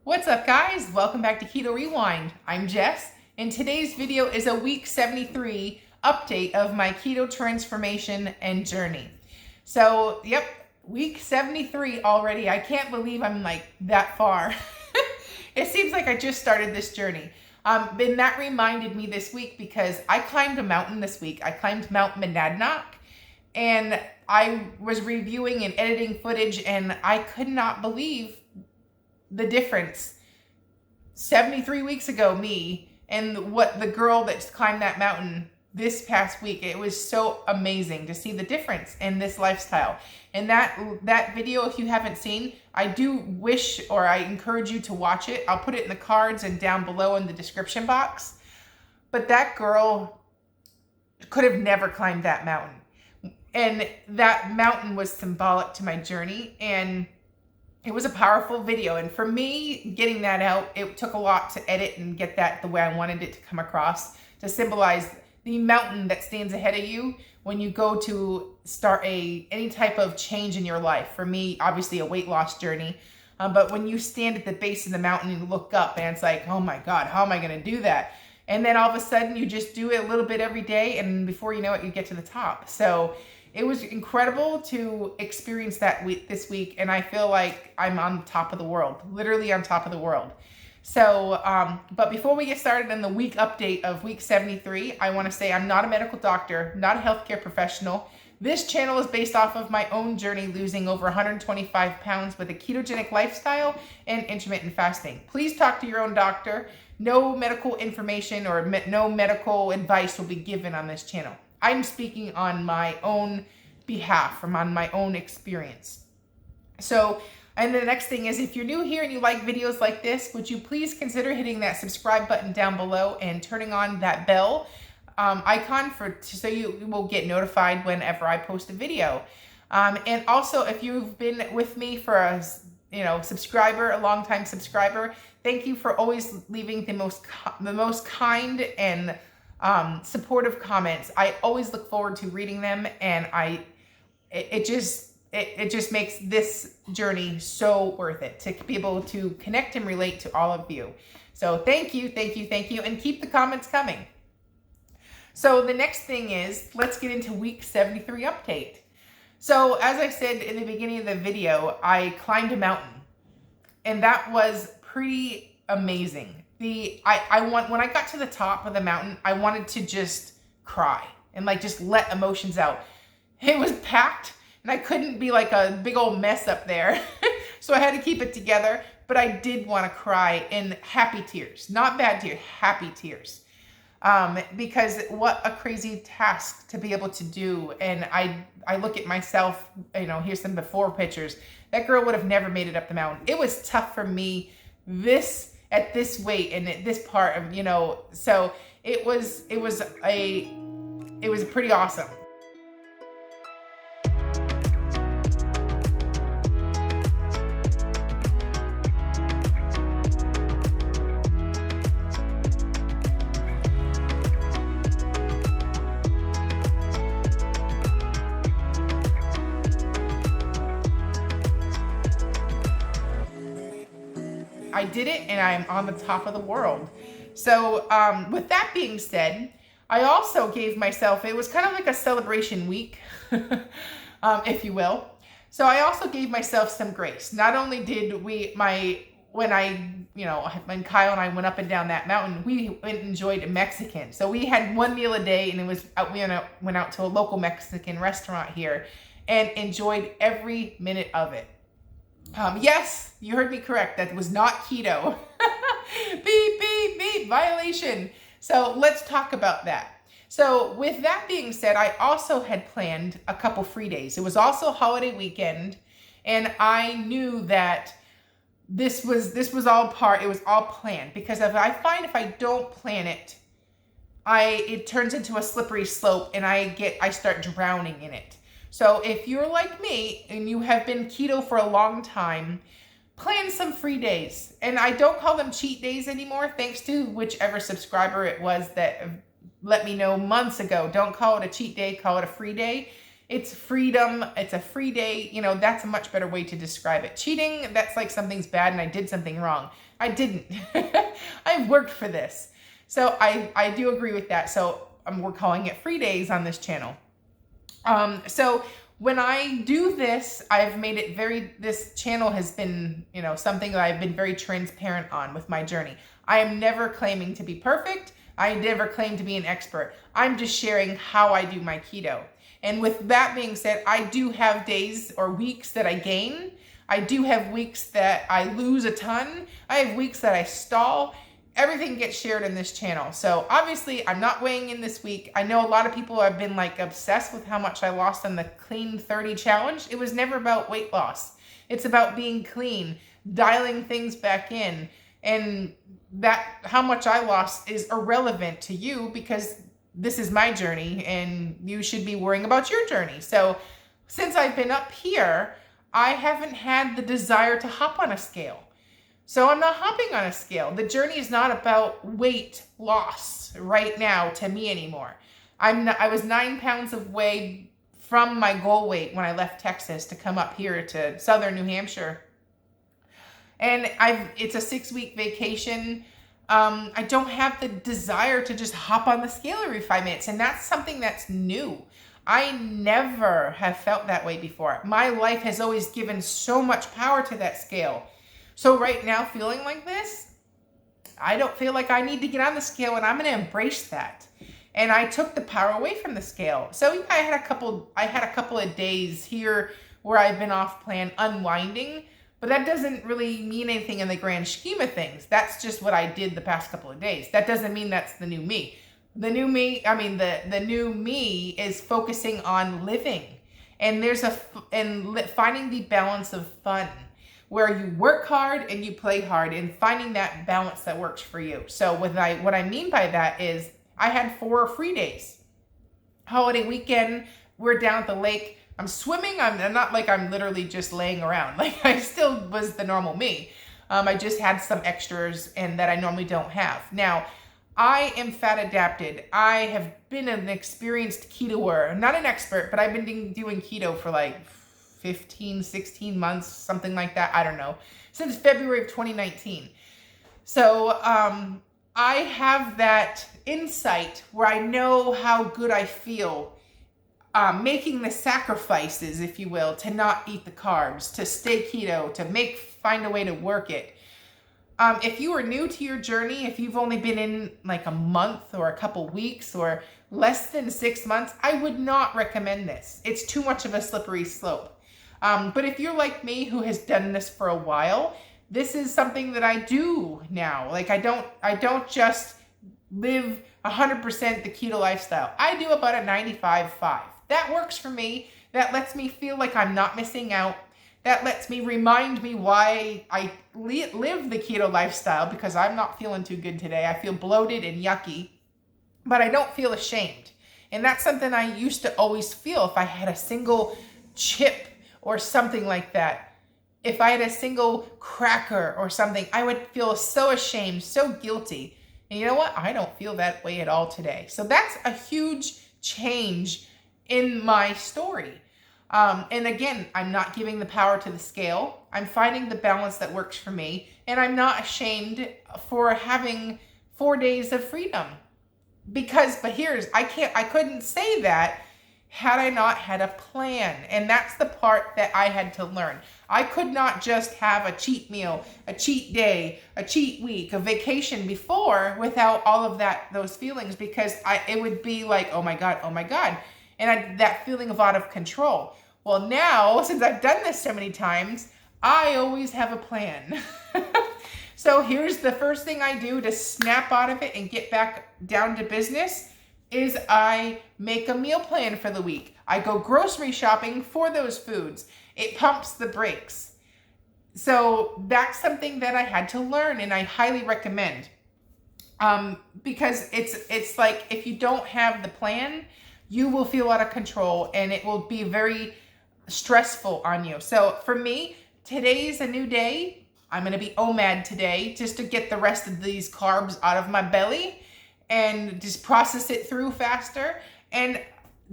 What's up, guys? Welcome back to Keto Rewind. I'm Jess, and today's video is a week 73 update of my keto transformation and journey. So, yep, week 73 already. I can't believe I'm like that far. It seems like I just started this journey. And that reminded me this week because I climbed a mountain this week. I climbed Mount Monadnock, and I was reviewing and editing footage, and I could not believe the difference. 73 weeks ago, me, and what the girl that climbed that mountain this past week. It was so amazing to see the difference in this lifestyle. And that video, if you haven't seen, I do wish, or I encourage you to watch it. I'll put it in the cards and down below in the description box. But that girl could have never climbed that mountain. And that mountain was symbolic to my journey, and it was a powerful video. And for me, getting that out, it took a lot to edit and get that the way I wanted it to come across, to symbolize the mountain that stands ahead of you when you go to start any type of change in your life. For me, obviously a weight loss journey. But when you stand at the base of the mountain and look up, and it's like, oh my God, how am I going to do that? And then all of a sudden you just do it a little bit every day, and before you know it, you get to the top. So it was incredible to experience that this week, and I feel like I'm on top of the world, literally on top of the world. So, but before we get started in the week update of week 73, I want to say I'm not a medical doctor, not a healthcare professional. This channel is based off of my own journey losing over 125 pounds with a ketogenic lifestyle and intermittent fasting. Please talk to your own doctor. No medical information or no medical advice will be given on this channel. I'm speaking on my own behalf, from on my own experience. So, and the next thing is, if you're new here and you like videos like this, would you please consider hitting that subscribe button down below and turning on that bell icon so you will get notified whenever I post a video. And also, if you've been with me for a subscriber, a long time subscriber, thank you for always leaving the most kind and supportive comments. I always look forward to reading them, and it just makes this journey so worth it to be able to connect and relate to all of you. So thank you, and keep the comments coming. So the next thing is, let's get into week 73 update. So as I said in the beginning of the video, I climbed a mountain, and that was pretty amazing. When I got to the top of the mountain, I wanted to just cry and just let emotions out. It was packed, and I couldn't be like a big old mess up there. So I had to keep it together, but I did want to cry in happy tears, not bad tears, happy tears. Because what a crazy task to be able to do. And I look at myself, here's some before pictures. That girl would have never made it up the mountain. It was tough for me at this weight and at this part of, so it was pretty awesome. I did it, and I'm on the top of the world. So with that being said, I also gave myself, it was kind of like a celebration week, if you will. So I also gave myself some grace. Not only did when Kyle and I went up and down that mountain, we went and enjoyed Mexican. So we had one meal a day, and we went out to a local Mexican restaurant here and enjoyed every minute of it. Yes, you heard me correct. That was not keto. Beep, beep, beep, violation. So let's talk about that. So with that being said, I also had planned a couple free days. It was also holiday weekend, and I knew that this was all it was all planned, because if I don't plan it, it turns into a slippery slope, and I start drowning in it. So if you're like me and you have been keto for a long time, plan some free days. And I don't call them cheat days anymore, thanks to whichever subscriber it was that let me know months ago. Don't call it a cheat day, call it a free day. It's freedom. It's a free day. You know, that's a much better way to describe it. Cheating, that's like something's bad and I did something wrong. I didn't. I worked for this. So I do agree with that. So we're calling it free days on this channel. So when I do this, I've made it this channel has been, you know, something that I've been very transparent on with my journey. I am never claiming to be perfect. I never claim to be an expert. I'm just sharing how I do my keto. And with that being said, I do have days or weeks that I gain. I do have weeks that I lose a ton. I have weeks that I stall. Everything gets shared in this channel. So obviously I'm not weighing in this week. I know a lot of people have been like obsessed with how much I lost on the Clean 30 challenge. It was never about weight loss. It's about being clean, dialing things back in. And that how much I lost is irrelevant to you because this is my journey and you should be worrying about your journey. So since I've been up here, I haven't had the desire to hop on a scale. So I'm not hopping on a scale. The journey is not about weight loss right now to me anymore. I was 9 pounds of whey from my goal weight when I left Texas to come up here to southern New Hampshire. And it's a 6-week vacation. I don't have the desire to just hop on the scale every 5 minutes. And that's something that's new. I never have felt that way before. My life has always given so much power to that scale. So right now, feeling like this, I don't feel like I need to get on the scale, and I'm going to embrace that. And I took the power away from the scale. So yeah, I had a couple of days here where I've been off plan unwinding, but that doesn't really mean anything in the grand scheme of things. That's just what I did the past couple of days. That doesn't mean that's the new me. The new me, the new me is focusing on living, and finding the balance of fun, where you work hard and you play hard, and finding that balance that works for you. So what I mean by that is I had 4 free days. Holiday weekend, we're down at the lake. I'm swimming. I'm not like I'm literally just laying around. Like I still was the normal me. I just had some extras and that I normally don't have. Now, I am fat adapted. I have been an experienced ketoer, not an expert, but I've been doing keto for like 15, 16 months, something like that. I don't know, since February of 2019. So I have that insight where I know how good I feel making the sacrifices, if you will, to not eat the carbs, to stay keto, to find a way to work it. If you are new to your journey, if you've only been in like a month or a couple weeks or less than 6 months, I would not recommend this. It's too much of a slippery slope. But if you're like me who has done this for a while, this is something that I do now. Like I don't just live 100% the keto lifestyle. I do about a 95-5. That works for me. That lets me feel like I'm not missing out. That lets me remind me why I live the keto lifestyle, because I'm not feeling too good today. I feel bloated and yucky, but I don't feel ashamed. And that's something I used to always feel if I had a single chip or something like that. If I had a single cracker or something, I would feel so ashamed, so guilty. And you know what? I don't feel that way at all today. So that's a huge change in my story. And again, I'm not giving the power to the scale. I'm finding the balance that works for me. And I'm not ashamed for having 4 days of freedom. I couldn't say that had I not had a plan. And that's the part that I had to learn. I could not just have a cheat meal, a cheat day, a cheat week, a vacation before without all of those feelings, because it would be like, oh my God. And that feeling of out of control. Well, now, since I've done this so many times, I always have a plan. So here's the first thing I do to snap out of it and get back down to business is I make a meal plan for the week. I go grocery shopping for those foods. It pumps the brakes. So that's something that I had to learn, and I highly recommend. Because it's like if you don't have the plan, you will feel out of control and it will be very stressful on you. So for me, today's a new day. I'm going to be OMAD today just to get the rest of these carbs out of my belly and just process it through faster. And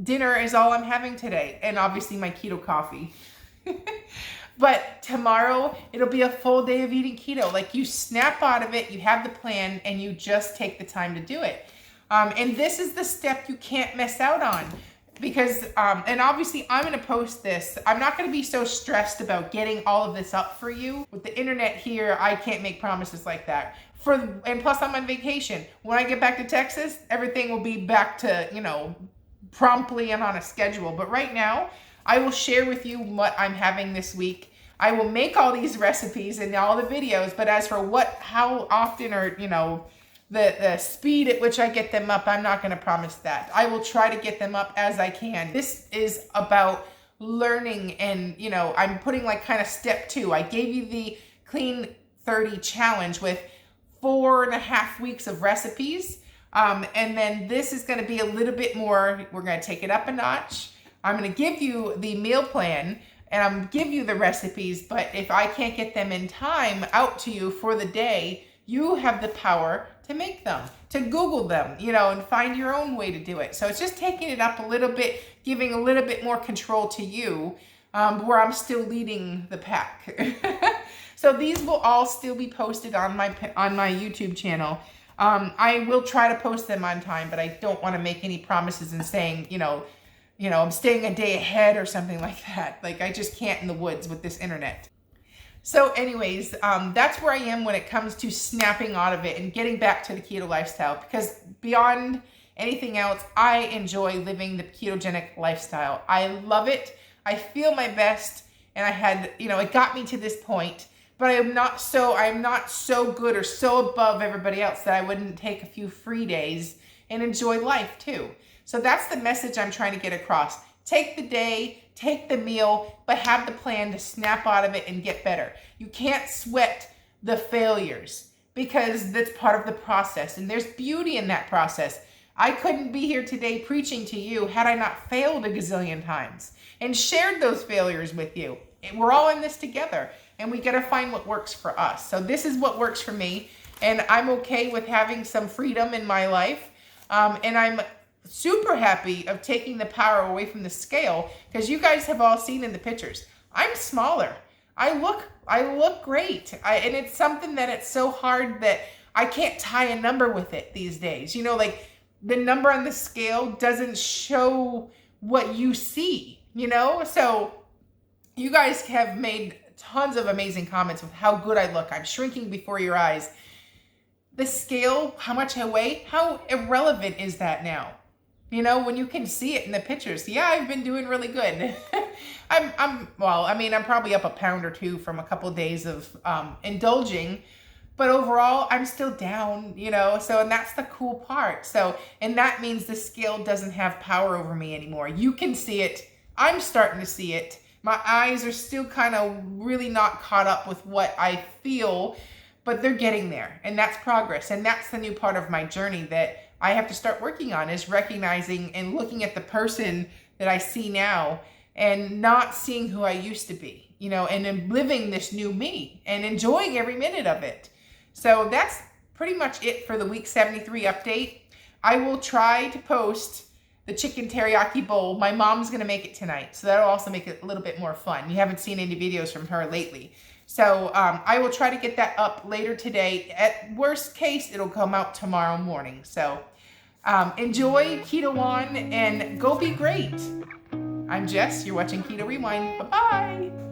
dinner is all I'm having today, and obviously my keto coffee. But tomorrow, it'll be a full day of eating keto. Like, you snap out of it, you have the plan, and you just take the time to do it. And this is the step you can't miss out on. Because, and obviously I'm going to post this. I'm not going to be so stressed about getting all of this up for you. With the internet here, I can't make promises like that. And plus I'm on vacation. When I get back to Texas, everything will be back to, you know, promptly and on a schedule. But right now, I will share with you what I'm having this week. I will make all these recipes and all the videos, but as for how often, or, you know, the speed at which I get them up, I'm not going to promise that. I will try to get them up as I can. This is about learning, and, you know, I'm putting like kind of step 2. I gave you the Clean 30 challenge with 4.5 weeks of recipes. And then this is going to be a little bit more, we're going to take it up a notch. I'm going to give you the meal plan, and I'm going to give you the recipes, but if I can't get them in time out to you for the day, you have the power to make them, to Google them, you know, and find your own way to do it. So it's just taking it up a little bit, giving a little bit more control to you, where I'm still leading the pack. So these will all still be posted on my YouTube channel. I will try to post them on time, but I don't want to make any promises and saying, you know, I'm staying a day ahead or something like that. Like, I just can't in the woods with this internet. So anyways, that's where I am when it comes to snapping out of it and getting back to the keto lifestyle, because beyond anything else, I enjoy living the ketogenic lifestyle. I love it. I feel my best, and I had, you know, it got me to this point, but I'm not so good or so above everybody else that I wouldn't take a few free days and enjoy life too. So that's the message I'm trying to get across. Take the day, take the meal, but have the plan to snap out of it and get better. You can't sweat the failures, because that's part of the process, and there's beauty in that process. I couldn't be here today preaching to you had I not failed a gazillion times and shared those failures with you. And we're all in this together, and we got to find what works for us. So this is what works for me, and I'm okay with having some freedom in my life, and I'm super happy of taking the power away from the scale, because you guys have all seen in the pictures, I'm smaller. I look great. And it's something that it's so hard that I can't tie a number with it these days. You know, like, the number on the scale doesn't show what you see, you know? So you guys have made tons of amazing comments with how good I look. I'm shrinking before your eyes. The scale, how much I weigh, how irrelevant is that now? You know, when you can see it in the pictures. Yeah, I've been doing really good. I'm probably up a pound or 2 from a couple of days of indulging, but overall I'm still down, you know, so, and that's the cool part. So, and that means the scale doesn't have power over me anymore. You can see it. I'm starting to see it. My eyes are still kind of really not caught up with what I feel, but they're getting there, and that's progress. And that's the new part of my journey that I have to start working on, is recognizing and looking at the person that I see now and not seeing who I used to be, you know, and then living this new me and enjoying every minute of it. So that's pretty much it for the week 73 update. I will try to post the chicken teriyaki bowl. My mom's going to make it tonight, so that'll also make it a little bit more fun. You haven't seen any videos from her lately. So I will try to get that up later today. At worst case, it'll come out tomorrow morning. So enjoy Keto On and go be great. I'm Jess. You're watching Keto Rewind. Bye-bye.